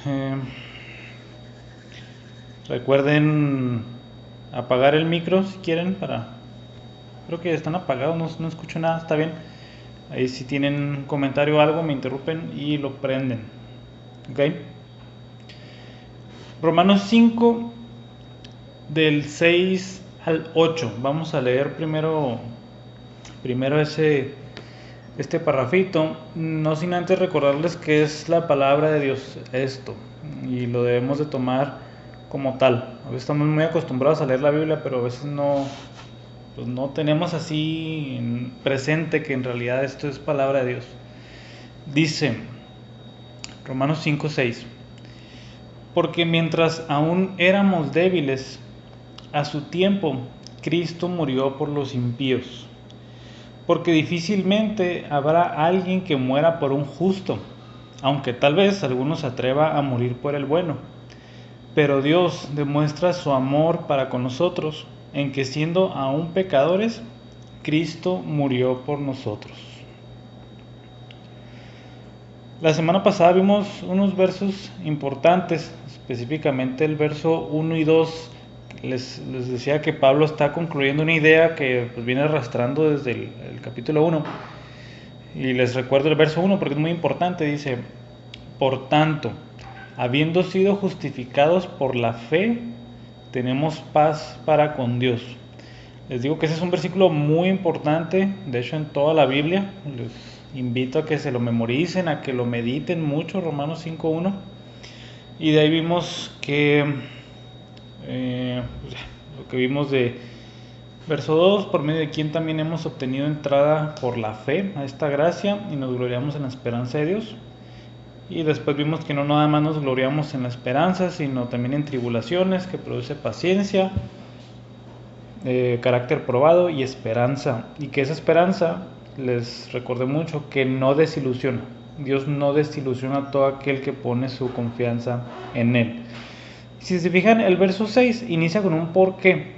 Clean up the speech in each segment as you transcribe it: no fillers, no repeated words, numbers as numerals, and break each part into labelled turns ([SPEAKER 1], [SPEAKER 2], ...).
[SPEAKER 1] Eh, Recuerden apagar el micro si quieren Creo que están apagados, no escucho nada, está bien. Ahí si tienen un comentario o algo me interrumpen y lo prenden. ¿Ok? Romanos 5 del 6 al 8. Vamos a leer primero este parrafito, no sin antes recordarles que es la palabra de Dios esto, y lo debemos de tomar como tal. A veces estamos muy acostumbrados a leer la Biblia, pero a veces pues no tenemos así presente que en realidad esto es palabra de Dios. Dice Romanos 5:6: porque mientras aún éramos débiles, a su tiempo Cristo murió por los impíos. Porque difícilmente habrá alguien que muera por un justo, aunque tal vez alguno se atreva a morir por el bueno. Pero Dios demuestra su amor para con nosotros, en que siendo aún pecadores, Cristo murió por nosotros. La semana pasada vimos unos versos importantes, específicamente el verso 1 y 2. Les decía que Pablo está concluyendo una idea que pues viene arrastrando desde el capítulo 1. Y les recuerdo el verso 1 porque es muy importante. Dice: por tanto, habiendo sido justificados por la fe, tenemos paz para con Dios. Les digo que ese es un versículo muy importante, de hecho en toda la Biblia. Les invito a que se lo memoricen, a que lo mediten mucho, Romanos 5:1. Y de ahí vimos que lo que vimos de verso 2, por medio de quien también hemos obtenido entrada por la fe a esta gracia y nos gloriamos en la esperanza de Dios. Y después vimos que no nada más nos gloriamos en la esperanza, sino también en tribulaciones, que produce paciencia, carácter probado y esperanza. Y que esa esperanza, les recordé mucho, que no desilusiona. Dios no desilusiona a todo aquel que pone su confianza en Él. Si se fijan, el verso 6 inicia con un porqué.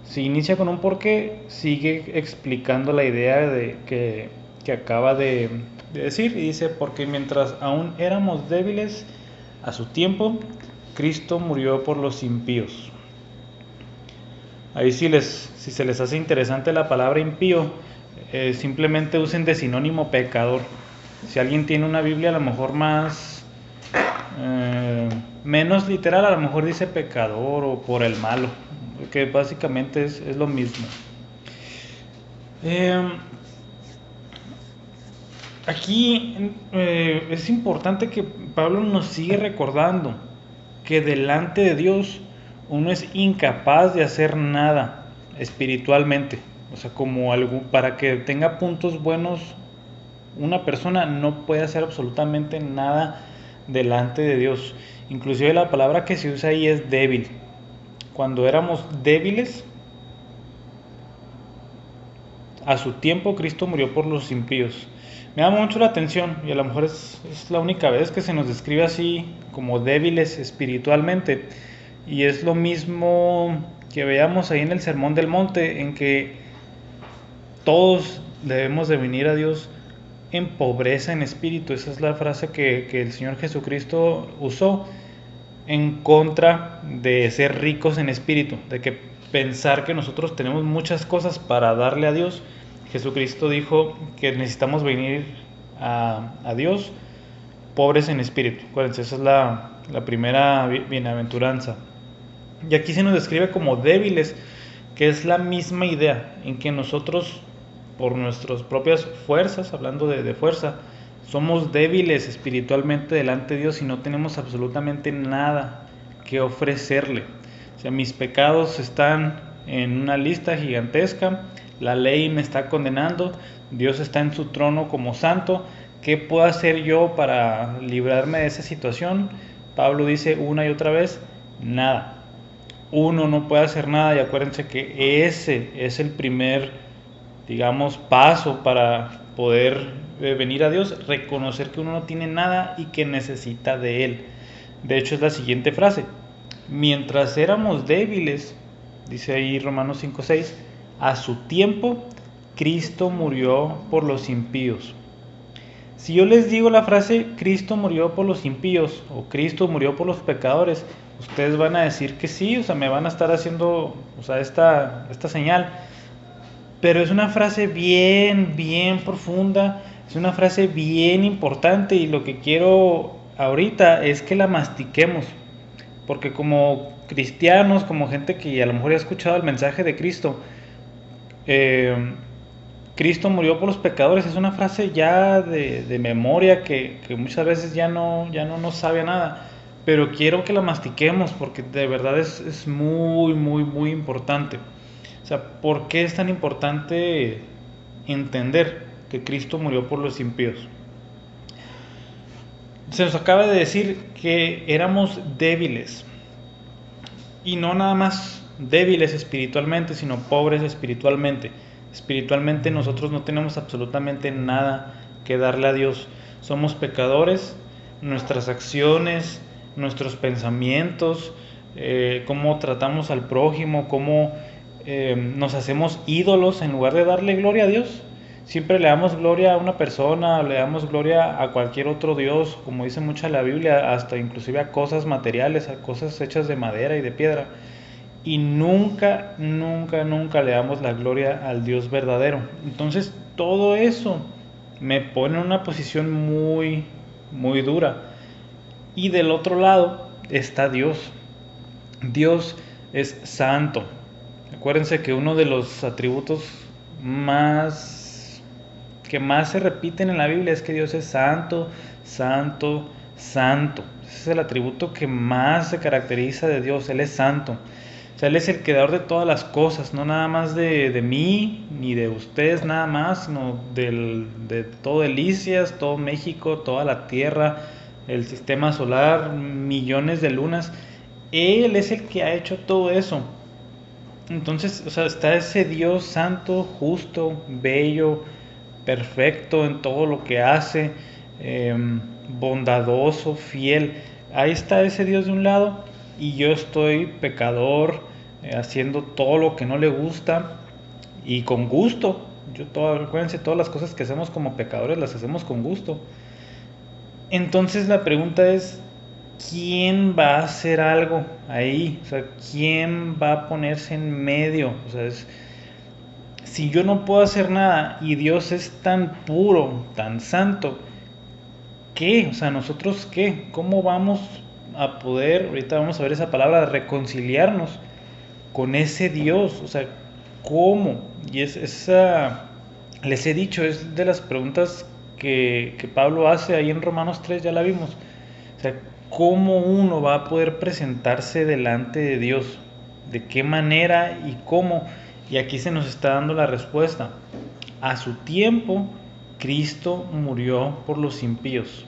[SPEAKER 1] Si inicia con un porqué, sigue explicando la idea que acaba de decir. Y dice: porque mientras aún éramos débiles, a su tiempo, Cristo murió por los impíos. Ahí si se les hace interesante la palabra impío, simplemente usen de sinónimo pecador. Si alguien tiene una Biblia a lo mejor menos literal, a lo mejor dice pecador o por el malo, que básicamente es lo mismo. Aquí es importante que Pablo nos sigue recordando que delante de Dios uno es incapaz de hacer nada espiritualmente. O sea, como algo para que tenga puntos buenos, una persona no puede hacer absolutamente nada delante de Dios. Inclusive la palabra que se usa ahí es débil. Cuando éramos débiles, a su tiempo Cristo murió por los impíos. Me llama mucho la atención, y a lo mejor es la única vez que se nos describe así, como débiles espiritualmente. Y es lo mismo que veamos ahí en el Sermón del Monte, en que todos debemos de venir a Dios en pobreza en espíritu. Esa es la frase que el Señor Jesucristo usó en contra de ser ricos en espíritu, de que pensar que nosotros tenemos muchas cosas para darle a Dios. Jesucristo dijo que necesitamos venir a Dios pobres en espíritu. Acuérdense, esa es la primera bienaventuranza. Y aquí se nos describe como débiles, que es la misma idea, en que nosotros, por nuestras propias fuerzas, hablando de fuerza, somos débiles espiritualmente delante de Dios y no tenemos absolutamente nada que ofrecerle. O sea, mis pecados están en una lista gigantesca, la ley me está condenando, Dios está en su trono como santo. ¿Qué puedo hacer yo para librarme de esa situación? Pablo dice una y otra vez: nada. Uno no puede hacer nada, y acuérdense que ese es el primer, digamos, paso para poder venir a Dios, reconocer que uno no tiene nada y que necesita de Él. De hecho, es la siguiente frase: mientras éramos débiles, dice ahí Romanos 5:6, a su tiempo Cristo murió por los impíos. Si yo les digo la frase Cristo murió por los impíos o Cristo murió por los pecadores, ustedes van a decir que sí, o sea, me van a estar haciendo, o sea, esta señal. Pero es una frase bien, bien profunda, es una frase bien importante y lo que quiero ahorita es que la mastiquemos, porque como cristianos, como gente que a lo mejor ya ha escuchado el mensaje de Cristo, eh, Cristo murió por los pecadores, es una frase ya de memoria que muchas veces ya no nos sabe a nada, pero quiero que la mastiquemos porque de verdad es muy, muy, muy importante. O sea, ¿por qué es tan importante entender que Cristo murió por los impíos? Se nos acaba de decir que éramos débiles, y no nada más débiles espiritualmente, sino pobres espiritualmente. Espiritualmente nosotros no tenemos absolutamente nada que darle a Dios. Somos pecadores, nuestras acciones, nuestros pensamientos, cómo tratamos al prójimo, cómo nos hacemos ídolos en lugar de darle gloria a Dios. Siempre le damos gloria a una persona, le damos gloria a cualquier otro Dios, como dice mucha la Biblia, hasta inclusive a cosas materiales, a cosas hechas de madera y de piedra. Y nunca, nunca, nunca le damos la gloria al Dios verdadero. Entonces todo eso me pone en una posición muy, muy dura. Y del otro lado está Dios. Dios es santo. Acuérdense que uno de los atributos que más se repiten en la Biblia es que Dios es santo, santo, santo. Ese es el atributo que más se caracteriza de Dios. Él es santo. O sea, Él es el creador de todas las cosas, no nada más de mí, ni de ustedes nada más, sino de todo Delicias, todo México, toda la Tierra, el sistema solar, millones de lunas. Él es el que ha hecho todo eso. Entonces, o sea, está ese Dios santo, justo, bello, perfecto en todo lo que hace, bondadoso, fiel. Ahí está ese Dios de un lado y yo estoy pecador, haciendo todo lo que no le gusta y con gusto. Acuérdense, todas las cosas que hacemos como pecadores las hacemos con gusto. Entonces la pregunta es, ¿quién va a hacer algo ahí? O sea, ¿quién va a ponerse en medio? O sea, si yo no puedo hacer nada y Dios es tan puro, tan santo, ¿qué? O sea, ¿nosotros qué? ¿Cómo vamos a poder, ahorita vamos a ver esa palabra, reconciliarnos con ese Dios? O sea, ¿cómo? Y les he dicho, es de las preguntas que Pablo hace ahí en Romanos 3, ya la vimos. O sea, ¿cómo uno va a poder presentarse delante de Dios? ¿De qué manera y cómo? Y aquí se nos está dando la respuesta. A su tiempo, Cristo murió por los impíos.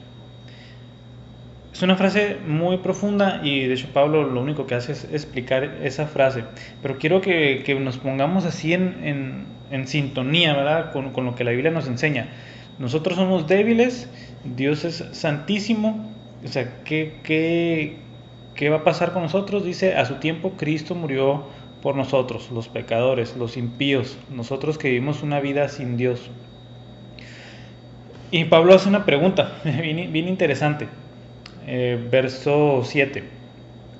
[SPEAKER 1] Es una frase muy profunda y de hecho Pablo lo único que hace es explicar esa frase. Pero quiero que nos pongamos así en sintonía, ¿verdad? Con lo que la Biblia nos enseña. Nosotros somos débiles, Dios es santísimo. O sea, ¿qué va a pasar con nosotros? Dice, a su tiempo Cristo murió por nosotros, los pecadores, los impíos, nosotros que vivimos una vida sin Dios. Y Pablo hace una pregunta bien interesante. Verso 7.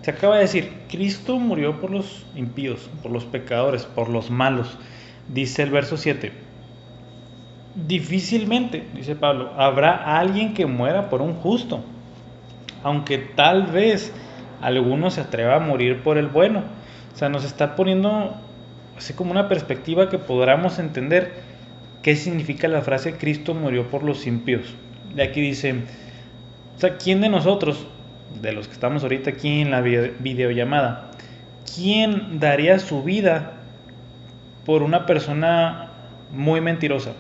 [SPEAKER 1] Se acaba de decir, Cristo murió por los impíos, por los pecadores, por los malos. Dice el verso 7. Difícilmente, dice Pablo, habrá alguien que muera por un justo, aunque tal vez alguno se atreva a morir por el bueno. O sea, nos está poniendo así como una perspectiva que podamos entender qué significa la frase Cristo murió por los impíos. De aquí dice, o sea, ¿quién de nosotros, de los que estamos ahorita aquí en la videollamada, quién daría su vida por una persona muy mentirosa?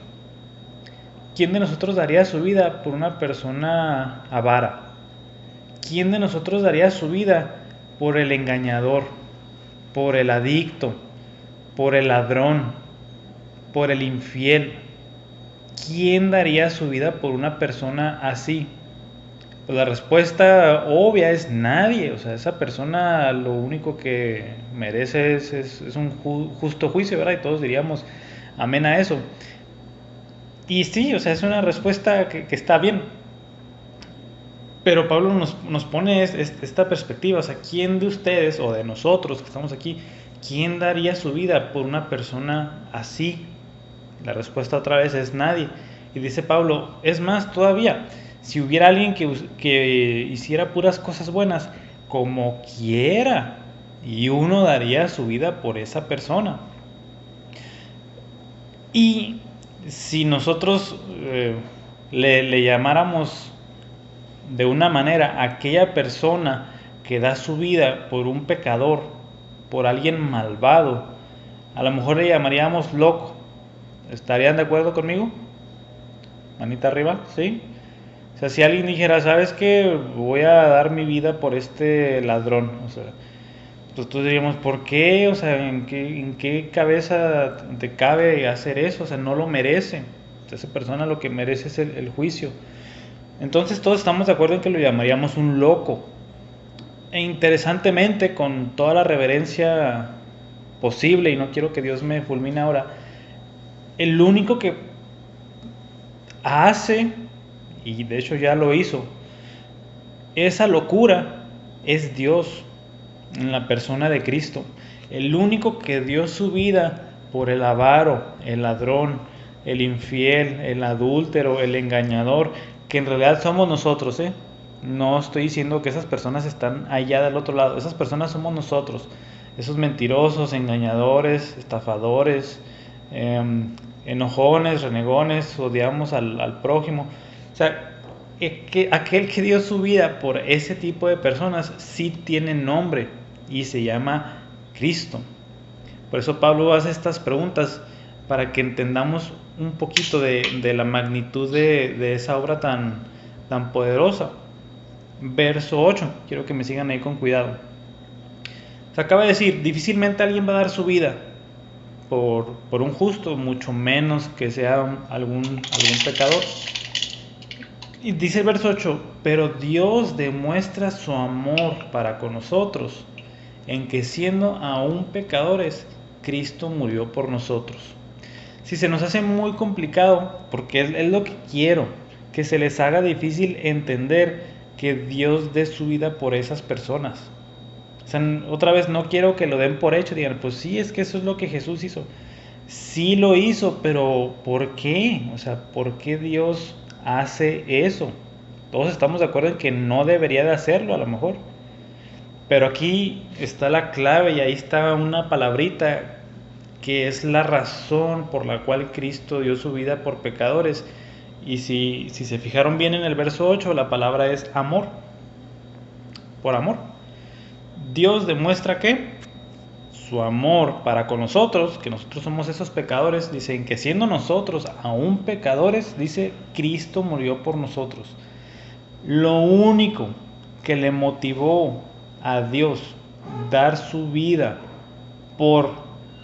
[SPEAKER 1] ¿Quién de nosotros daría su vida por una persona avara? ¿Quién de nosotros daría su vida por el engañador, por el adicto, por el ladrón, por el infiel? ¿Quién daría su vida por una persona así? Pues la respuesta obvia es nadie. O sea, esa persona lo único que merece es un justo juicio, ¿verdad? Y todos diríamos amén a eso. Y sí, o sea, es una respuesta que está bien. Pero Pablo nos pone esta perspectiva, o sea, ¿quién de ustedes o de nosotros que estamos aquí, quién daría su vida por una persona así? La respuesta otra vez es nadie. Y dice Pablo, es más, todavía, si hubiera alguien que hiciera puras cosas buenas, como quiera, y uno daría su vida por esa persona. Y si nosotros le llamáramos de una manera a aquella persona que da su vida por un pecador, por alguien malvado, a lo mejor le llamaríamos loco. ¿Estarían de acuerdo conmigo? Manita arriba, ¿sí? O sea, si alguien dijera, ¿sabes qué? Voy a dar mi vida por este ladrón. O sea, pues tú diríamos, ¿por qué? O sea, ¿en qué cabeza te cabe hacer eso? O sea, no lo merece. O sea, esa persona lo que merece es el juicio. Entonces todos estamos de acuerdo en que lo llamaríamos un loco. E interesantemente, con toda la reverencia posible, y no quiero que Dios me fulmine ahora, el único que hace, y de hecho ya lo hizo, esa locura es Dios en la persona de Cristo. El único que dio su vida por el avaro, el ladrón, el infiel, el adúltero, el engañador, que en realidad somos nosotros, ¿eh? No estoy diciendo que esas personas están allá del otro lado, esas personas somos nosotros, esos mentirosos, engañadores, estafadores, enojones, renegones, odiamos al prójimo. O sea, aquel que dio su vida por ese tipo de personas sí tiene nombre y se llama Cristo. Por eso Pablo hace estas preguntas para que entendamos un poquito de la magnitud de esa obra tan poderosa. Verso 8, quiero que me sigan ahí con cuidado. Se acaba de decir, difícilmente alguien va a dar su vida por un justo, mucho menos que sea algún pecador. Y dice el verso 8, pero Dios demuestra su amor para con nosotros, en que siendo aún pecadores, Cristo murió por nosotros. Si se nos hace muy complicado, porque es lo que quiero, que se les haga difícil entender que Dios dé su vida por esas personas. O sea, otra vez no quiero que lo den por hecho, digan, pues sí, es que eso es lo que Jesús hizo. Sí lo hizo, pero ¿por qué? O sea, ¿por qué Dios hace eso? Todos estamos de acuerdo en que no debería de hacerlo a lo mejor. Pero aquí está la clave y ahí está una palabrita que es la razón por la cual Cristo dio su vida por pecadores. Y si se fijaron bien en el verso 8, la palabra es amor. Por amor. Dios demuestra que su amor para con nosotros, que nosotros somos esos pecadores, dicen que siendo nosotros aún pecadores, dice, Cristo murió por nosotros. Lo único que le motivó a Dios dar su vida por,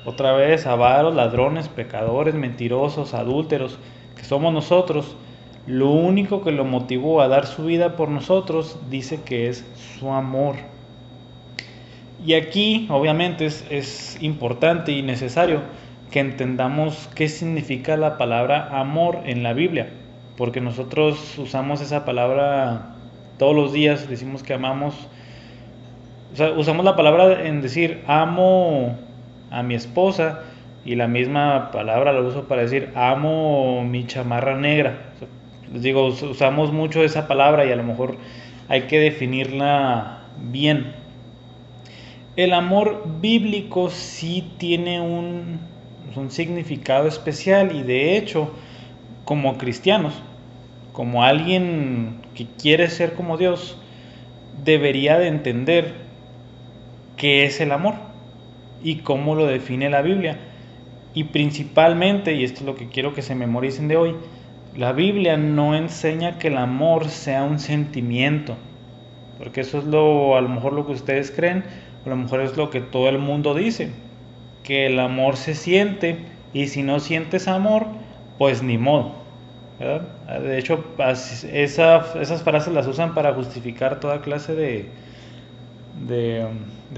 [SPEAKER 1] otra vez, avaros, ladrones, pecadores, mentirosos, adúlteros, que somos nosotros, lo único que lo motivó a dar su vida por nosotros, dice que es su amor. Y aquí, obviamente, es importante y necesario que entendamos qué significa la palabra amor en la Biblia, porque nosotros usamos esa palabra todos los días, decimos que amamos, o sea, usamos la palabra en decir amo a mi esposa y la misma palabra la uso para decir amo mi chamarra negra. O sea, les digo, usamos mucho esa palabra y a lo mejor hay que definirla bien. El amor bíblico sí tiene un significado especial y de hecho, como cristianos, como alguien que quiere ser como Dios, debería de entender qué es el amor y cómo lo define la Biblia. Y principalmente, y esto es lo que quiero que se memoricen de hoy, la Biblia no enseña que el amor sea un sentimiento, porque eso es a lo mejor lo que ustedes creen, a lo mejor es lo que todo el mundo dice, que el amor se siente y si no sientes amor, pues ni modo, ¿verdad? De hecho, esas frases las usan para justificar toda clase de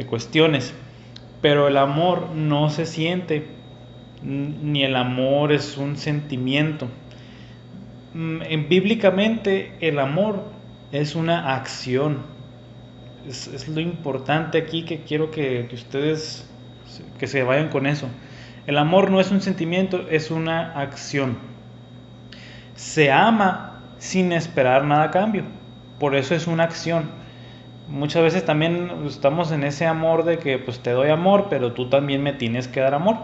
[SPEAKER 1] cuestiones, pero el amor no se siente, ni el amor es un sentimiento. Bíblicamente el amor es una acción. Es lo importante aquí que quiero que ustedes que se vayan con eso. El amor no es un sentimiento, es una acción. Se ama sin esperar nada a cambio. Por eso es una acción. Muchas veces también estamos en ese amor de que pues te doy amor, pero tú también me tienes que dar amor.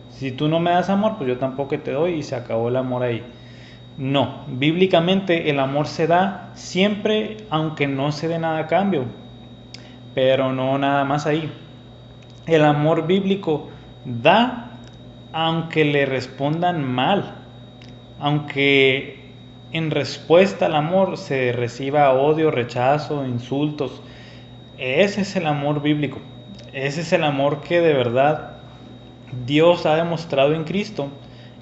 [SPEAKER 1] Si tú no me das amor, pues yo tampoco te doy y se acabó el amor ahí. No, bíblicamente el amor se da siempre aunque no se dé nada a cambio, pero no nada más ahí. El amor bíblico da aunque le respondan mal, aunque en respuesta al amor se reciba odio, rechazo, insultos. Ese es el amor bíblico. Ese es el amor que de verdad Dios ha demostrado en Cristo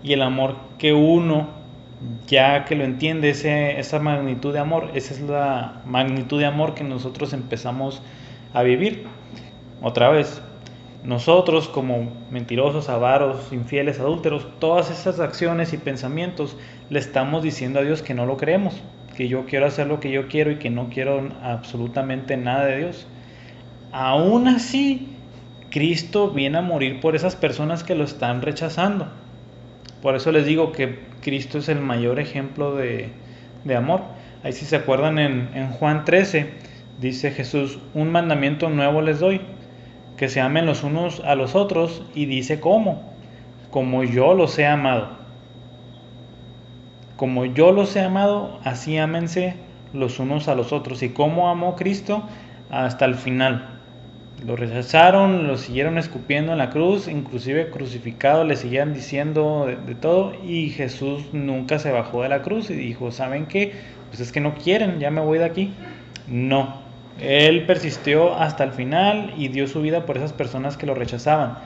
[SPEAKER 1] y el amor que uno, ya que lo entiende, esa magnitud de amor, esa es la magnitud de amor que nosotros empezamos a vivir. Otra vez, nosotros como mentirosos, avaros, infieles, adúlteros, todas esas acciones y pensamientos le estamos diciendo a Dios que no lo creemos, que yo quiero hacer lo que yo quiero y que no quiero absolutamente nada de Dios. Aún así, Cristo viene a morir por esas personas que lo están rechazando. Por eso les digo que Cristo es el mayor ejemplo de amor. Ahí si se acuerdan en Juan 13, dice Jesús, un mandamiento nuevo les doy, que se amen los unos a los otros, y dice cómo, como yo los he amado. Como yo los he amado, así ámense los unos a los otros. ¿Y cómo amó Cristo? Hasta el final. Lo rechazaron, lo siguieron escupiendo en la cruz, inclusive crucificado le seguían diciendo de todo, y Jesús nunca se bajó de la cruz y dijo, ¿saben qué? Pues es que no quieren, ya me voy de aquí. No, Él persistió hasta el final y dio su vida por esas personas que lo rechazaban.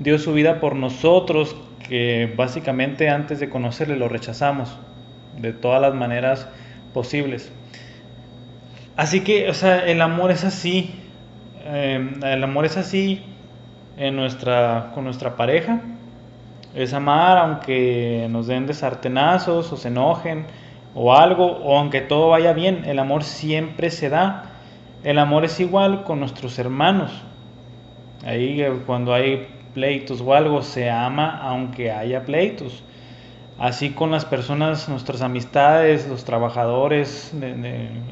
[SPEAKER 1] Dio su vida por nosotros, que básicamente antes de conocerle lo rechazamos de todas las maneras posibles. Así que, o sea, el amor es así. El amor es así con nuestra pareja. Es amar aunque nos den de sartenazos o se enojen o algo, o aunque todo vaya bien. El amor siempre se da. El amor es igual con nuestros hermanos. Ahí cuando hay pleitos o algo, se ama aunque haya pleitos. Así con las personas, nuestras amistades, los trabajadores,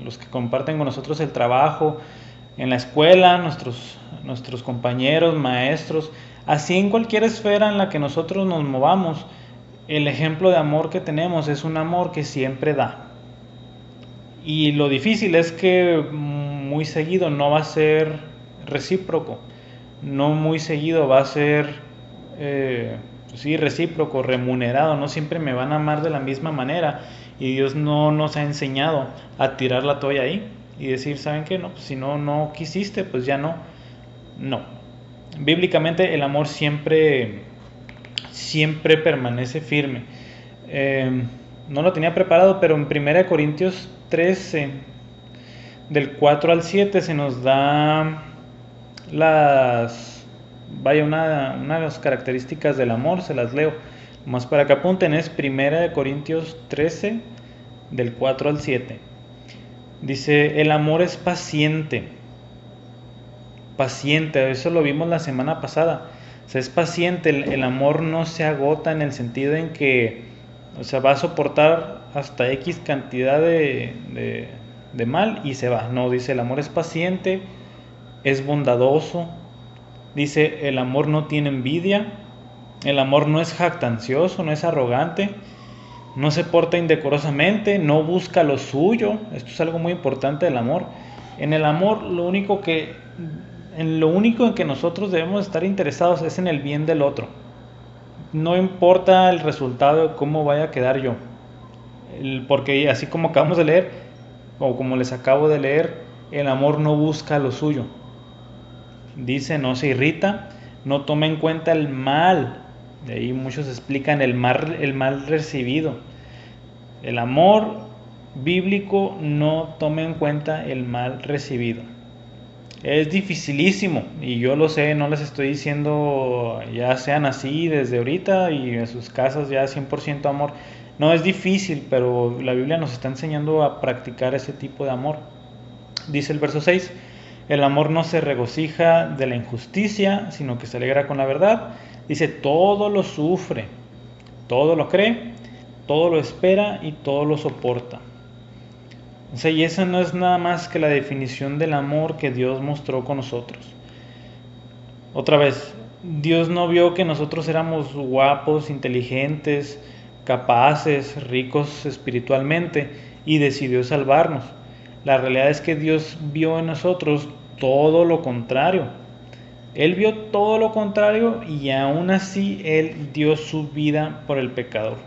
[SPEAKER 1] los que comparten con nosotros el trabajo, en la escuela, nuestros compañeros, maestros, así en cualquier esfera en la que nosotros nos movamos, el ejemplo de amor que tenemos es un amor que siempre da. Y lo difícil es que muy seguido no va a ser recíproco, no muy seguido va a ser sí, recíproco, remunerado, no siempre me van a amar de la misma manera, y Dios no nos ha enseñado a tirar la toalla ahí y decir, ¿saben qué? No, pues si no quisiste, pues ya no. No. Bíblicamente el amor siempre permanece firme. No lo tenía preparado, pero en 1 Corintios 13, del 4 al 7, se nos da unas características del amor, se las leo. Más para que apunten, es 1 Corintios 13, del 4 al 7. Dice, el amor es paciente. Paciente, eso lo vimos la semana pasada. O sea, es paciente, el amor no se agota en el sentido en que, o sea, va a soportar hasta X cantidad de mal y se va. No, dice, el amor es paciente, es bondadoso. Dice, el amor no tiene envidia, el amor no es jactancioso, no es arrogante, no se porta indecorosamente, no busca lo suyo. Esto es algo muy importante del amor. En el amor, lo único en que nosotros debemos estar interesados es en el bien del otro. No importa el resultado de cómo vaya a quedar yo. Porque así como acabamos de leer, o como les acabo de leer, el amor no busca lo suyo. Dice, no se irrita, no toma en cuenta el mal. De ahí muchos explican el mal recibido. El amor bíblico no toma en cuenta el mal recibido. Es dificilísimo, y yo lo sé, no les estoy diciendo ya sean así desde ahorita y en sus casas ya 100% amor. No es difícil, pero la Biblia nos está enseñando a practicar ese tipo de amor. Dice el verso 6, el amor no se regocija de la injusticia, sino que se alegra con la verdad. Dice, todo lo sufre, todo lo cree, todo lo espera y todo lo soporta. O sea, y esa no es nada más que la definición del amor que Dios mostró con nosotros. Otra vez, Dios no vio que nosotros éramos guapos, inteligentes, capaces, ricos espiritualmente y decidió salvarnos. La realidad es que Dios vio en nosotros todo lo contrario. Él vio todo lo contrario y aún así Él dio su vida por el pecador.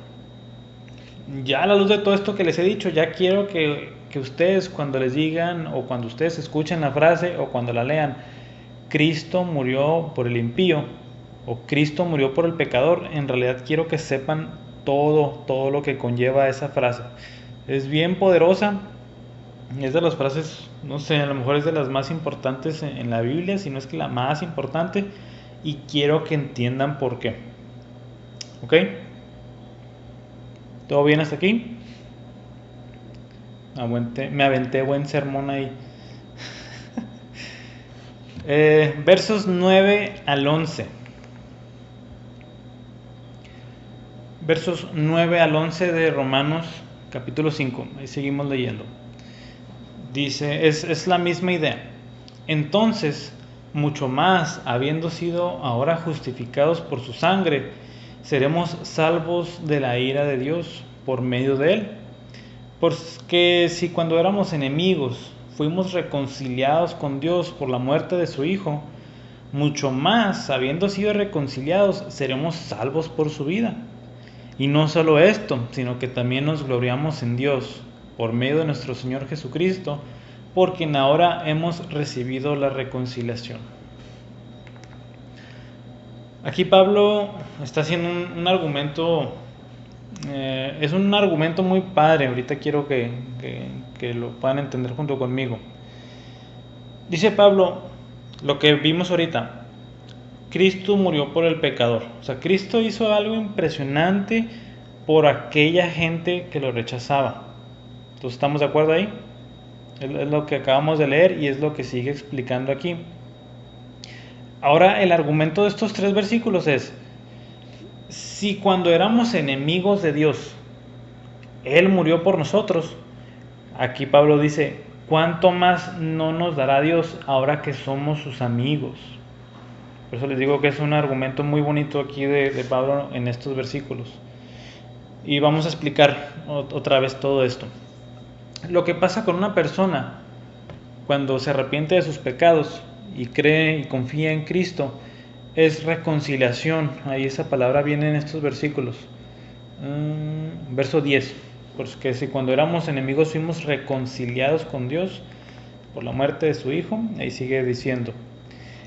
[SPEAKER 1] Ya a la luz de todo esto que les he dicho, ya quiero que ustedes cuando les digan o cuando ustedes escuchen la frase o cuando la lean, Cristo murió por el impío o Cristo murió por el pecador, en realidad quiero que sepan todo lo que conlleva esa frase. Es bien poderosa, es de las frases, no sé, a lo mejor es de las más importantes en la Biblia, si no es que la más importante, y quiero que entiendan por qué. ¿Ok? ¿Todo bien hasta aquí? Me aventé buen sermón ahí. Versos 9 al 11. Versos 9 al 11 de Romanos capítulo 5. Ahí seguimos leyendo. Dice, es la misma idea. Entonces, mucho más, habiendo sido ahora justificados por su sangre, seremos salvos de la ira de Dios por medio de él. Porque si cuando éramos enemigos fuimos reconciliados con Dios por la muerte de su Hijo, mucho más, habiendo sido reconciliados, seremos salvos por su vida. Y no solo esto, sino que también nos gloriamos en Dios por medio de nuestro Señor Jesucristo, por quien ahora hemos recibido la reconciliación. Aquí Pablo está haciendo un argumento, es un argumento muy padre, ahorita quiero que lo puedan entender junto conmigo. Dice Pablo, lo que vimos ahorita, Cristo murió por el pecador. O sea, Cristo hizo algo impresionante por aquella gente que lo rechazaba. Entonces, ¿estamos de acuerdo ahí? Es lo que acabamos de leer y es lo que sigue explicando aquí. Ahora, el argumento de estos 3 versículos es, si cuando éramos enemigos de Dios, Él murió por nosotros, aquí Pablo dice, ¿cuánto más no nos dará Dios ahora que somos sus amigos? Por eso les digo que es un argumento muy bonito aquí de Pablo en estos versículos. Y vamos a explicar otra vez todo esto. Lo que pasa con una persona cuando se arrepiente de sus pecados y cree y confía en Cristo es reconciliación. Ahí esa palabra viene en estos versículos. Verso 10. Porque si cuando éramos enemigos fuimos reconciliados con Dios por la muerte de su Hijo, ahí sigue diciendo.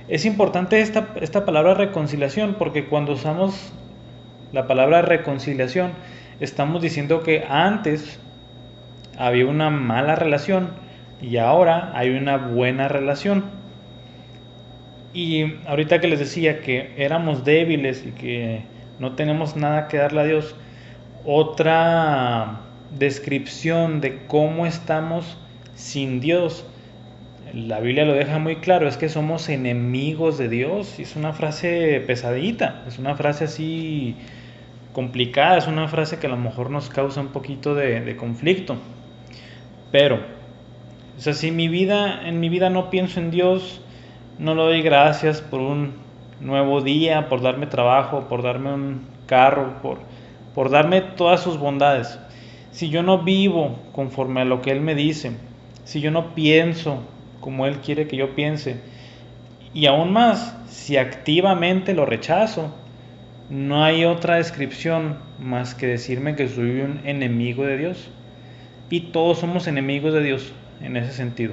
[SPEAKER 1] Es importante esta palabra reconciliación porque cuando usamos la palabra reconciliación estamos diciendo que antes había una mala relación y ahora hay una buena relación. Y ahorita que les decía que éramos débiles y que no tenemos nada que darle a Dios, otra descripción de cómo estamos sin Dios, la Biblia lo deja muy claro, es que somos enemigos de Dios. Y es una frase pesadita, es una frase así complicada, es una frase que a lo mejor nos causa un poquito de conflicto. Pero, o sea, si en mi vida no pienso en Dios, no le doy gracias por un nuevo día, por darme trabajo, por darme un carro, por darme todas sus bondades. Si yo no vivo conforme a lo que Él me dice, si yo no pienso como Él quiere que yo piense, y aún más, si activamente lo rechazo, no hay otra descripción más que decirme que soy un enemigo de Dios. Y todos somos enemigos de Dios en ese sentido.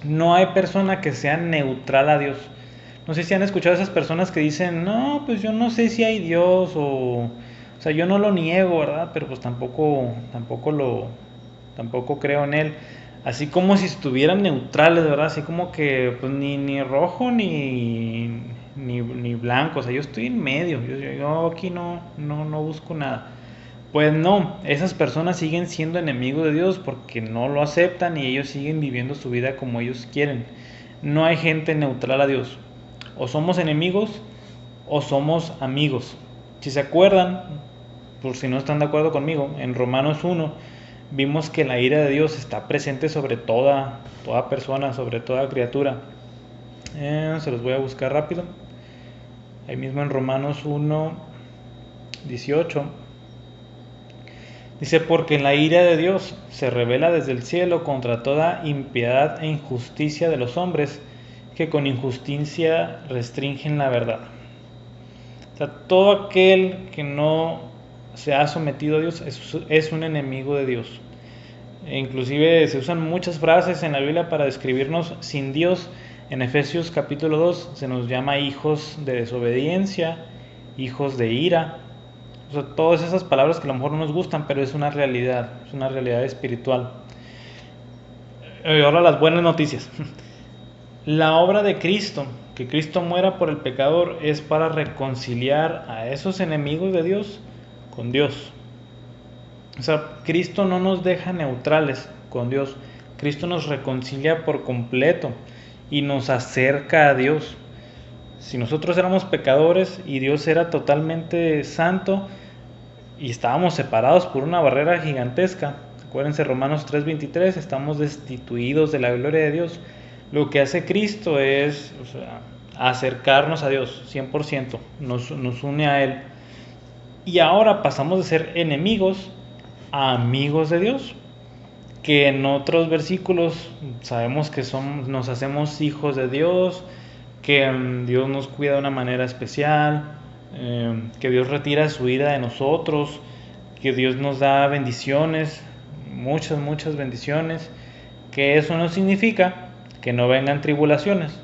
[SPEAKER 1] No hay persona que sea neutral a Dios. No sé si han escuchado a esas personas que dicen, no, pues yo no sé si hay Dios, o sea, yo no lo niego, ¿verdad? Pero pues tampoco creo en Él. Así como si estuvieran neutrales, ¿verdad? Así como que pues ni rojo ni blanco, o sea, yo estoy en medio, yo aquí no busco nada. Pues no, esas personas siguen siendo enemigos de Dios porque no lo aceptan y ellos siguen viviendo su vida como ellos quieren. No hay gente neutral a Dios. O somos enemigos o somos amigos. Si se acuerdan, por si no están de acuerdo conmigo, en Romanos 1 vimos que la ira de Dios está presente sobre toda persona, sobre toda criatura. Se los voy a buscar rápido. Ahí mismo en Romanos 1, 18. Dice, porque la ira de Dios se revela desde el cielo contra toda impiedad e injusticia de los hombres que con injusticia restringen la verdad. O sea, todo aquel que no se ha sometido a Dios es un enemigo de Dios. E inclusive se usan muchas frases en la Biblia para describirnos sin Dios. En Efesios capítulo 2 se nos llama hijos de desobediencia, hijos de ira. O sea, todas esas palabras que a lo mejor no nos gustan, pero es una realidad espiritual. Ahora las buenas noticias. La obra de Cristo, que Cristo muera por el pecador, es para reconciliar a esos enemigos de Dios con Dios. O sea, Cristo no nos deja neutrales con Dios. Cristo nos reconcilia por completo y nos acerca a Dios. Si nosotros éramos pecadores y Dios era totalmente santo y estábamos separados por una barrera gigantesca, acuérdense Romanos 3:23, estamos destituidos de la gloria de Dios. Lo que hace Cristo es, acercarnos a Dios 100%, nos une a Él. Y ahora pasamos de ser enemigos a amigos de Dios, que en otros versículos sabemos que nos hacemos hijos de Dios, que Dios nos cuida de una manera especial, que Dios retira su ira de nosotros, que Dios nos da bendiciones, muchas bendiciones, que eso no significa que no vengan tribulaciones.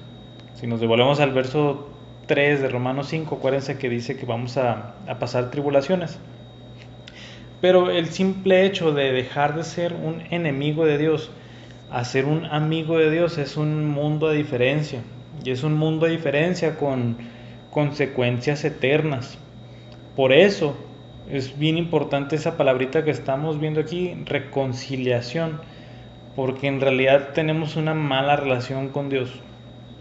[SPEAKER 1] Si nos devolvemos al verso 3 de Romanos 5, acuérdense que dice que vamos a pasar tribulaciones. Pero el simple hecho de dejar de ser un enemigo de Dios a ser un amigo de Dios es un mundo de diferencia. Y es un mundo de diferencia con consecuencias eternas. Por eso es bien importante esa palabrita que estamos viendo aquí, reconciliación. Porque en realidad tenemos una mala relación con Dios.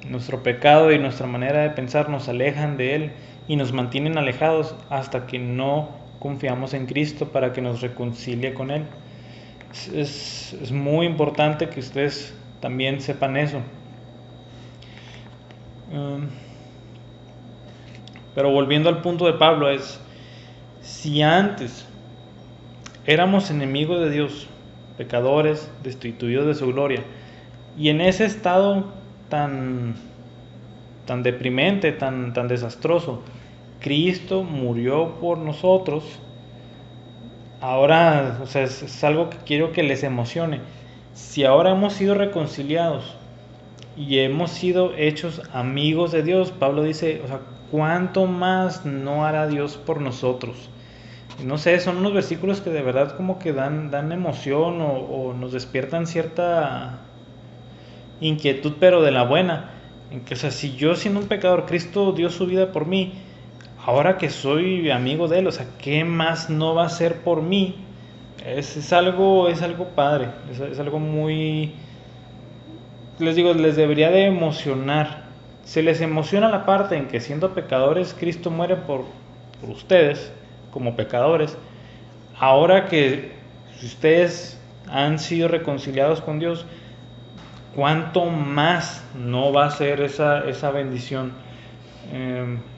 [SPEAKER 1] Nuestro pecado y nuestra manera de pensar nos alejan de Él y nos mantienen alejados hasta que no confiamos en Cristo para que nos reconcilie con Él. Es muy importante que ustedes también sepan eso. Pero volviendo al punto de Pablo, si antes éramos enemigos de Dios, pecadores, destituidos de su gloria, y en ese estado tan deprimente, tan desastroso, Cristo murió por nosotros. Ahora, es algo que quiero que les emocione. Si ahora hemos sido reconciliados y hemos sido hechos amigos de Dios, Pablo dice, ¿cuánto más no hará Dios por nosotros? No sé, son unos versículos que de verdad como que dan emoción o nos despiertan cierta inquietud, pero de la buena. En que, si yo siendo un pecador, Cristo dio su vida por mí, ahora que soy amigo de Él, ¿qué más no va a hacer por mí? Es algo padre, es algo muy... Les digo, les debería de emocionar. Se les emociona la parte en que siendo pecadores, Cristo muere por ustedes, como pecadores. Ahora que ustedes han sido reconciliados con Dios, ¿cuánto más no va a ser esa bendición?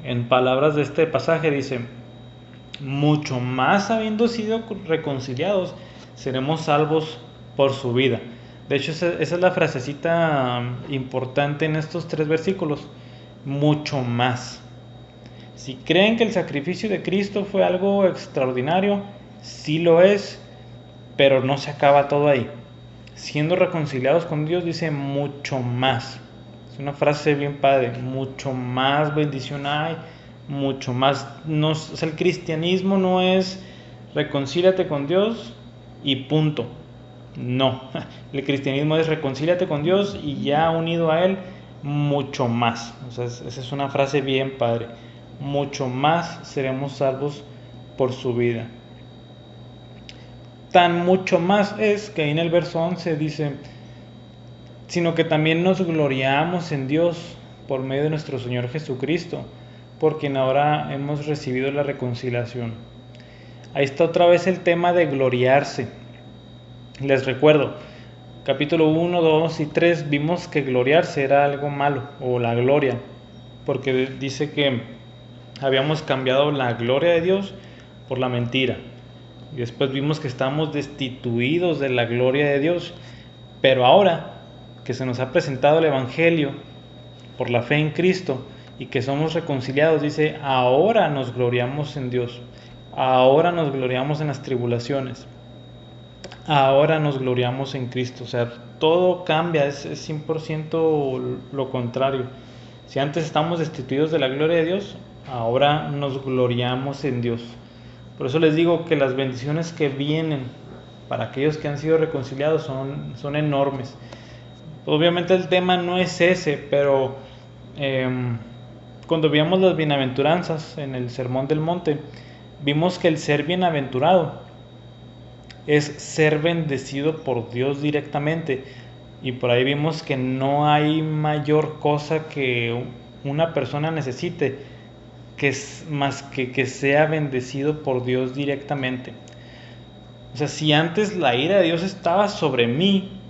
[SPEAKER 1] En palabras de este pasaje dice, mucho más habiendo sido reconciliados, seremos salvos por su vida. De hecho, esa es la frasecita importante en estos 3 versículos, mucho más. Si creen que el sacrificio de Cristo fue algo extraordinario, sí lo es, pero no se acaba todo ahí. Siendo reconciliados con Dios, dice mucho más. Es una frase bien padre, mucho más bendición hay, mucho más. El cristianismo no es reconcíliate con Dios y punto. No, el cristianismo es reconcíliate con Dios y ya unido a Él, mucho más. Esa es una frase bien padre. Mucho más seremos salvos por su vida. tan mucho más es que ahí en el verso 11 dice, sino que también nos gloriamos en Dios por medio de nuestro Señor Jesucristo, por quien ahora hemos recibido la reconciliación. Ahí está otra vez el tema de gloriarse. Les recuerdo, capítulo 1, 2 y 3 vimos que gloriarse era algo malo, o la gloria, porque dice que habíamos cambiado la gloria de Dios por la mentira. Y después vimos que estamos destituidos de la gloria de Dios, pero ahora que se nos ha presentado el Evangelio por la fe en Cristo y que somos reconciliados, dice, ahora nos gloriamos en Dios, ahora nos gloriamos en las tribulaciones, ahora nos gloriamos en Cristo. O sea, todo cambia, es 100% lo contrario. Si antes estamos destituidos de la gloria de Dios, ahora nos gloriamos en Dios. Por eso les digo que las bendiciones que vienen para aquellos que han sido reconciliados son enormes. Obviamente el tema no es ese, pero cuando veíamos las bienaventuranzas en el Sermón del Monte, vimos que el ser bienaventurado es ser bendecido por Dios directamente. Y por ahí vimos que no hay mayor cosa que una persona necesite que es más que sea bendecido por Dios directamente. O sea, si antes la ira de Dios estaba sobre mí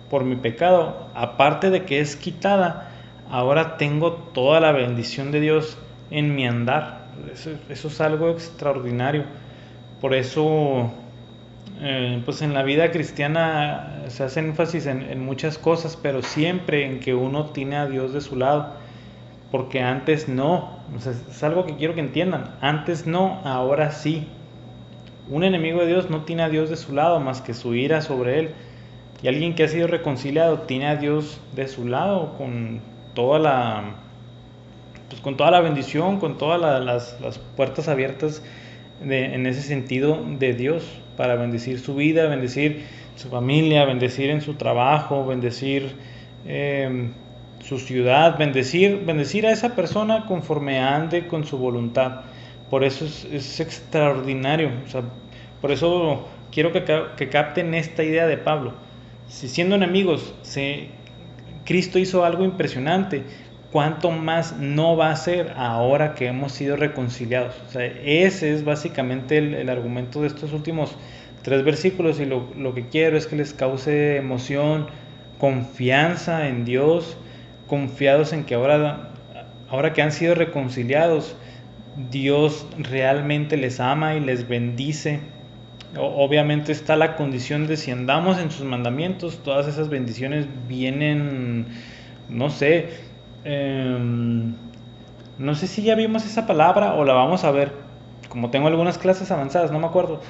[SPEAKER 1] por mi pecado, aparte de que es quitada, ahora tengo toda la bendición de Dios en mi andar. Eso es algo extraordinario. Por eso, pues en la vida cristiana se hace énfasis en muchas cosas, pero siempre en que uno tiene a Dios de su lado. Porque antes no, o sea, es algo que quiero que entiendan. Antes no, ahora sí. Un enemigo de Dios no tiene a Dios de su lado más que su ira sobre él. Y alguien que ha sido reconciliado tiene a Dios de su lado con toda la bendición, con todas las puertas abiertas en ese sentido de Dios para bendecir su vida, bendecir su familia, bendecir en su trabajo, bendecir su ciudad, bendecir a esa persona conforme ande con su voluntad. Por eso es extraordinario. O sea, por eso quiero que capten esta idea de Pablo. Si siendo enemigos Cristo hizo algo impresionante, ¿cuánto más no va a ser ahora que hemos sido reconciliados? O sea, ese es básicamente el argumento de estos últimos 3 versículos, y lo que quiero es que les cause emoción, confianza en Dios, confiados en que ahora que han sido reconciliados, Dios realmente les ama y les bendice. Obviamente está la condición de si andamos en sus mandamientos, todas esas bendiciones vienen, no sé, no sé si ya vimos esa palabra o la vamos a ver, como tengo algunas clases avanzadas, no me acuerdo,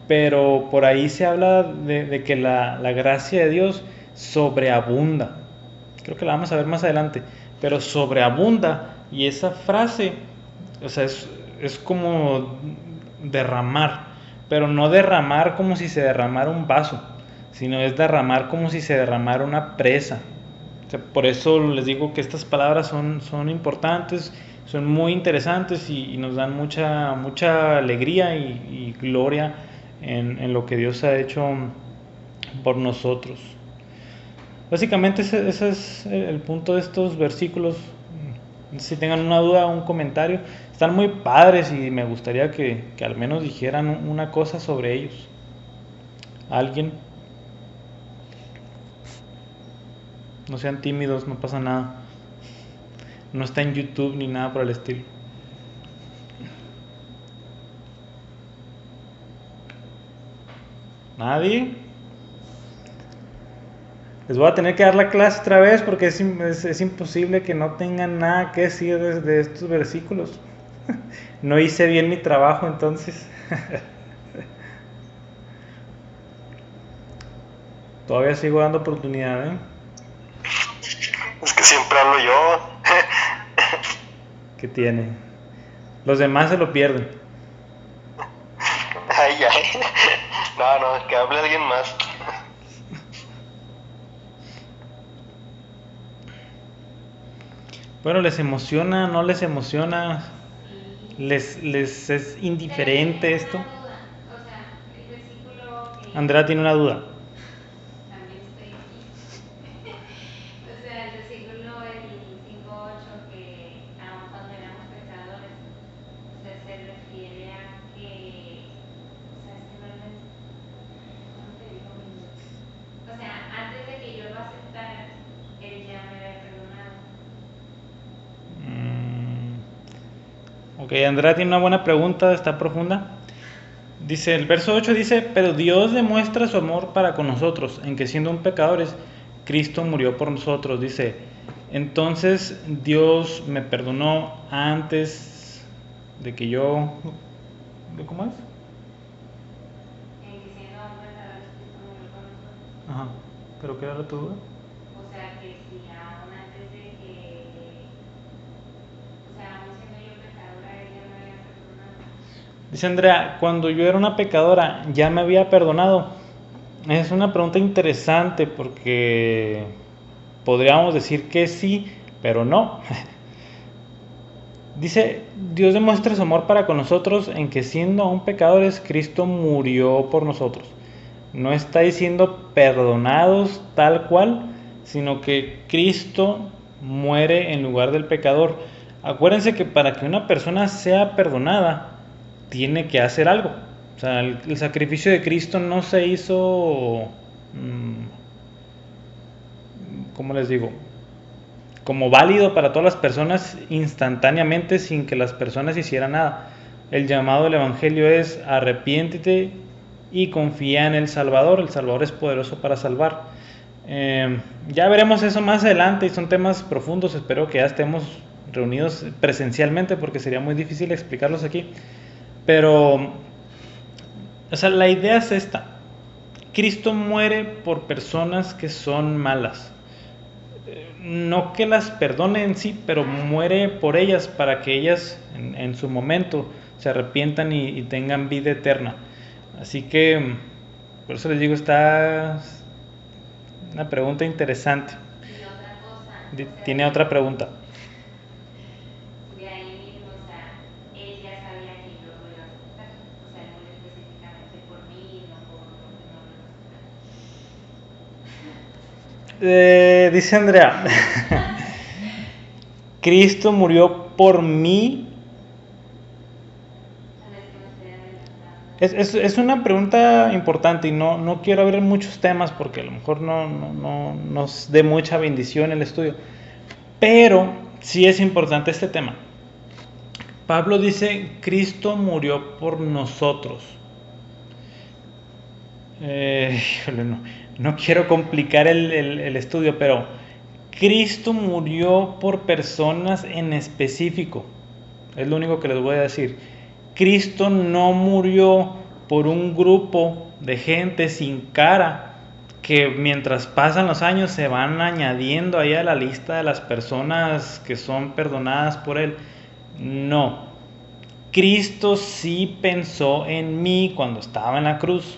[SPEAKER 1] pero por ahí se habla de que la gracia de Dios sobreabunda. Creo que la vamos a ver más adelante, pero sobreabunda, y esa frase, o sea, es como derramar, pero no derramar como si se derramara un vaso, sino es derramar como si se derramara una presa. O sea, por eso les digo que estas palabras son importantes, son muy interesantes y nos dan mucha alegría y gloria en lo que Dios ha hecho por nosotros. Básicamente ese es el punto de estos versículos. Si tengan una duda o un comentario, están muy padres y me gustaría que al menos dijeran una cosa sobre ellos. ¿Alguien? No sean tímidos, no pasa nada. No está en YouTube ni nada por el estilo. ¿Nadie? Les voy a tener que dar la clase otra vez porque es imposible que no tengan nada que decir de estos versículos. No hice bien mi trabajo entonces. Todavía sigo dando oportunidad, ¿eh?
[SPEAKER 2] Es que siempre hablo yo.
[SPEAKER 1] ¿Qué tiene? Los demás se lo pierden.
[SPEAKER 2] Ay, ay. No, que hable alguien más.
[SPEAKER 1] Bueno, ¿les emociona? ¿No les emociona? ¿Les es indiferente esto?
[SPEAKER 3] O sea, el versículo
[SPEAKER 1] Andrea tiene una duda.
[SPEAKER 3] También estoy aquí. O sea, el versículo el 5:8 que aun cuando éramos pecadores, o sea, se refiere a que, o sea, es que no lo ¿cómo te digo? O sea, antes de que yo lo aceptara, él ya me había perdonado.
[SPEAKER 1] Ok, Andrea tiene una buena pregunta, está profunda. Dice, el verso 8 dice, pero Dios demuestra su amor para con nosotros, en que siendo un pecadores, Cristo murió por nosotros. Dice, entonces Dios me perdonó antes de que yo... ¿Cómo es?
[SPEAKER 3] En que siendo aún pecadores, Cristo murió por nosotros.
[SPEAKER 1] Ajá, pero ¿qué era tu duda?
[SPEAKER 3] O sea, que si aún antes de que, o sea, aún siendo yo pecadora, él ya me había perdonado.
[SPEAKER 1] Dice Andrea, cuando yo era una pecadora, ¿ya me había perdonado? Es una pregunta interesante porque podríamos decir que sí, pero no. Dice, Dios demuestra su amor para con nosotros en que siendo aún pecadores, Cristo murió por nosotros. No está diciendo perdonados tal cual, sino que Cristo muere en lugar del pecador. Acuérdense que para que una persona sea perdonada, tiene que hacer algo. O sea, el sacrificio de Cristo no se hizo, ¿cómo les digo? Como válido para todas las personas instantáneamente sin que las personas hicieran nada. El llamado del Evangelio es arrepiéntete y confía en el Salvador. El Salvador es poderoso para salvar. Ya veremos eso más adelante y son temas profundos. Espero que ya estemos reunidos presencialmente porque sería muy difícil explicarlos aquí. Pero, o sea, la idea es esta. Cristo muere por personas que son malas. No que las perdone en sí, pero muere por ellas para que ellas en su momento se arrepientan y tengan vida eterna. Así que, por eso les digo, está una pregunta interesante.
[SPEAKER 3] Y otra cosa,
[SPEAKER 1] Tiene otra pregunta.
[SPEAKER 3] de ahí mismo, o sea, él ya sabía que yo lo iba a aceptar. O sea, no específicamente por mí, no por lo que no lo aceptar.
[SPEAKER 1] Dice Andrea, Cristo murió por mí. Es una pregunta importante y no quiero abrir muchos temas porque a lo mejor no nos dé mucha bendición el estudio. Pero sí es importante este tema. Pablo dice, Cristo murió por nosotros. Híjole, no quiero complicar el estudio, pero Cristo murió por personas en específico. Es lo único que les voy a decir. Cristo no murió por un grupo de gente sin cara que mientras pasan los años se van añadiendo ahí a la lista de las personas que son perdonadas por Él. No. Cristo sí pensó en mí cuando estaba en la cruz.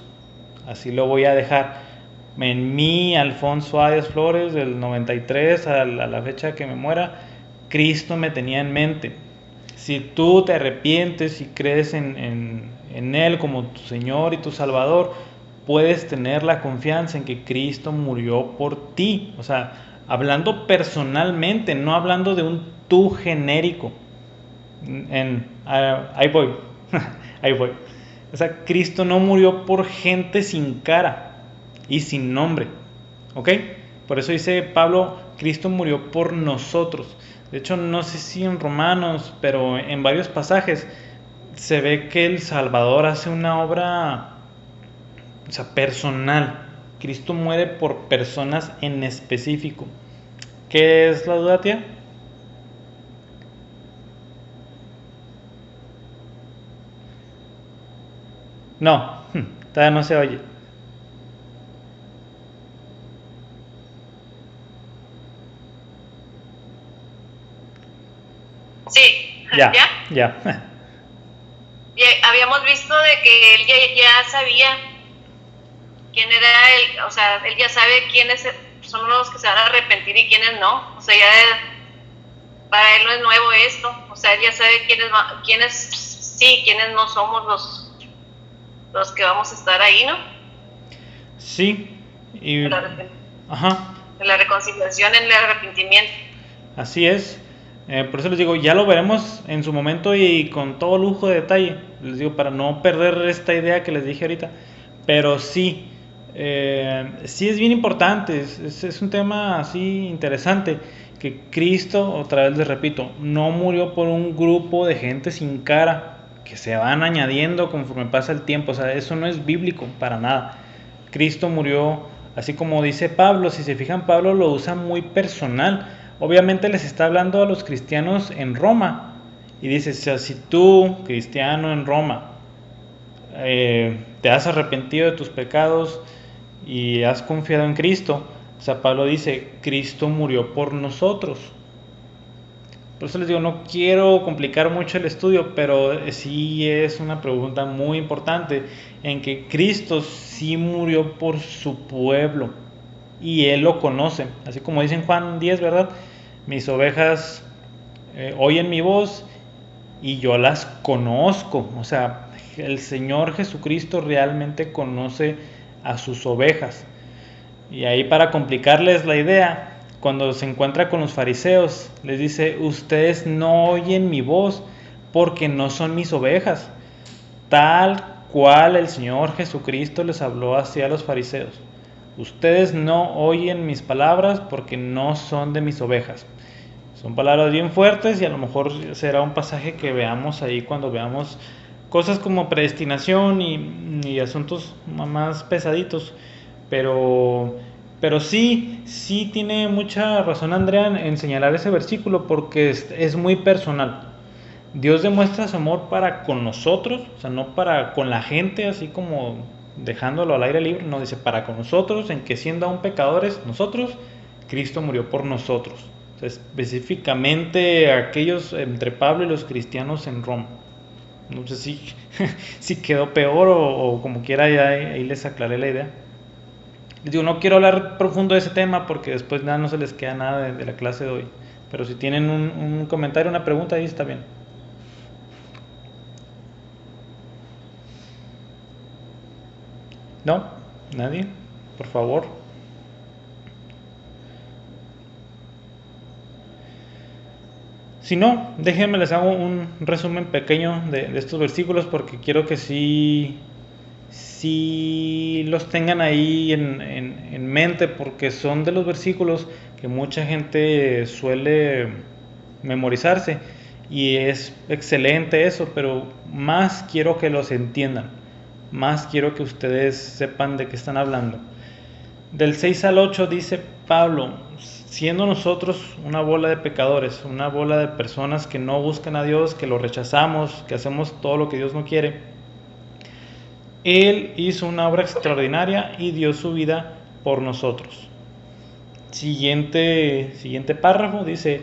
[SPEAKER 1] Así lo voy a dejar. En mí, Alfonso Arias Flores, del 93 a la fecha que me muera, Cristo me tenía en mente. Si tú te arrepientes y crees en Él como tu Señor y tu Salvador, puedes tener la confianza en que Cristo murió por ti. O sea, hablando personalmente, no hablando de un tú genérico. Ahí voy, ahí voy. O sea, Cristo no murió por gente sin cara y sin nombre. ¿Ok? Por eso dice Pablo, Cristo murió por nosotros. De hecho, no sé si en Romanos, pero en varios pasajes se ve que el Salvador hace una obra, o sea, personal. Cristo muere por personas en específico. ¿Qué es la duda, tía? No, todavía no se oye.
[SPEAKER 4] Sí,
[SPEAKER 1] Ya.
[SPEAKER 4] Y habíamos visto de que él ya sabía quién era él, o sea, él ya sabe quiénes son los que se van a arrepentir y quiénes no. O sea, para él no es nuevo esto. O sea, él ya sabe quiénes sí, quiénes no somos los que vamos a estar ahí, ¿no?
[SPEAKER 1] Sí, y
[SPEAKER 4] de
[SPEAKER 1] ajá,
[SPEAKER 4] la reconciliación en el arrepentimiento.
[SPEAKER 1] así es. Por eso les digo, ya lo veremos en su momento y con todo lujo de detalle. Les digo, para no perder esta idea que les dije ahorita. Pero sí, sí es bien importante, es un tema así interesante, que Cristo, otra vez les repito, no murió por un grupo de gente sin cara, que se van añadiendo conforme pasa el tiempo. O sea, eso no es bíblico para nada. Cristo murió, así como dice Pablo. Si se fijan, Pablo lo usa muy personal. Obviamente les está hablando a los cristianos en Roma. Y dice, o sea, si tú, cristiano en Roma, te has arrepentido de tus pecados y has confiado en Cristo, o sea, Pablo dice, Cristo murió por nosotros. Por eso les digo, no quiero complicar mucho el estudio, pero sí es una pregunta muy importante en que Cristo sí murió por su pueblo y Él lo conoce. Así como dice en Juan 10, ¿verdad? Mis ovejas oyen mi voz y yo las conozco. O sea, el Señor Jesucristo realmente conoce a sus ovejas. Y ahí, para complicarles la idea, cuando se encuentra con los fariseos, les dice, ustedes no oyen mi voz porque no son mis ovejas, tal cual el Señor Jesucristo les habló así a los fariseos. Ustedes no oyen mis palabras porque no son de mis ovejas. Son palabras bien fuertes y a lo mejor será un pasaje que veamos ahí cuando veamos cosas como predestinación y asuntos más pesaditos. Pero sí tiene mucha razón Andrea en señalar ese versículo, porque es muy personal. Dios demuestra su amor para con nosotros, o sea, no para con la gente, así como dejándolo al aire libre. No, dice para con nosotros, en que siendo aún pecadores nosotros, Cristo murió por nosotros. O sea, específicamente aquellos entre Pablo y los cristianos en Roma. No sé si quedó peor o como quiera, ya ahí les aclaré la idea. Les digo, no quiero hablar profundo de ese tema porque después nada, no se les queda nada de la clase de hoy. Pero si tienen un comentario, una pregunta, ahí está bien. ¿No? ¿Nadie? Por favor. Si no, déjenme les hago un resumen pequeño de estos versículos, porque quiero que sí los tengan ahí en mente, porque son de los versículos que mucha gente suele memorizarse y es excelente eso, pero más quiero que los entiendan, más quiero que ustedes sepan de qué están hablando. Del 6 al 8 dice Pablo, siendo nosotros una bola de pecadores, una bola de personas que no buscan a Dios, que lo rechazamos, que hacemos todo lo que Dios no quiere, Él hizo una obra extraordinaria y dio su vida por nosotros. Siguiente párrafo dice,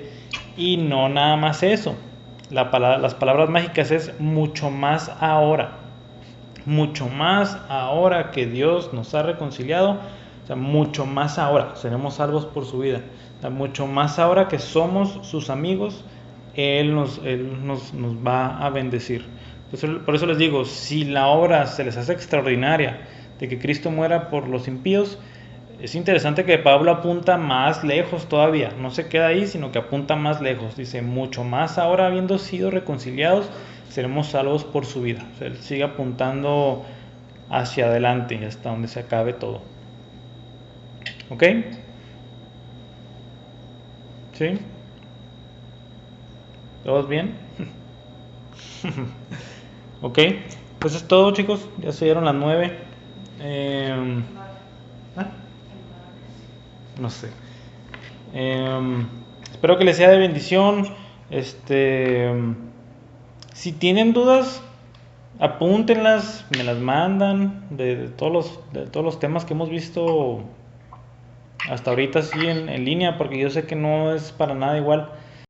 [SPEAKER 1] y no nada más eso, las palabras mágicas es mucho más ahora que Dios nos ha reconciliado. O sea, mucho más ahora seremos salvos por su vida. O sea, mucho más ahora que somos sus amigos, Él nos va a bendecir. Por eso les digo, si la obra se les hace extraordinaria de que Cristo muera por los impíos, es interesante que Pablo apunta más lejos todavía. No se queda ahí, sino que apunta más lejos. Dice, mucho más ahora, habiendo sido reconciliados, seremos salvos por su vida. O sea, él sigue apuntando hacia adelante hasta donde se acabe todo. ¿Ok? ¿Sí? ¿Todos bien? Ok, pues es todo, chicos. Ya se dieron las 9. No sé. Espero que les sea de bendición. Si tienen dudas, apúntenlas, me las mandan de todos los temas que hemos visto hasta ahorita, sí, en línea, porque yo sé que no es para nada igual.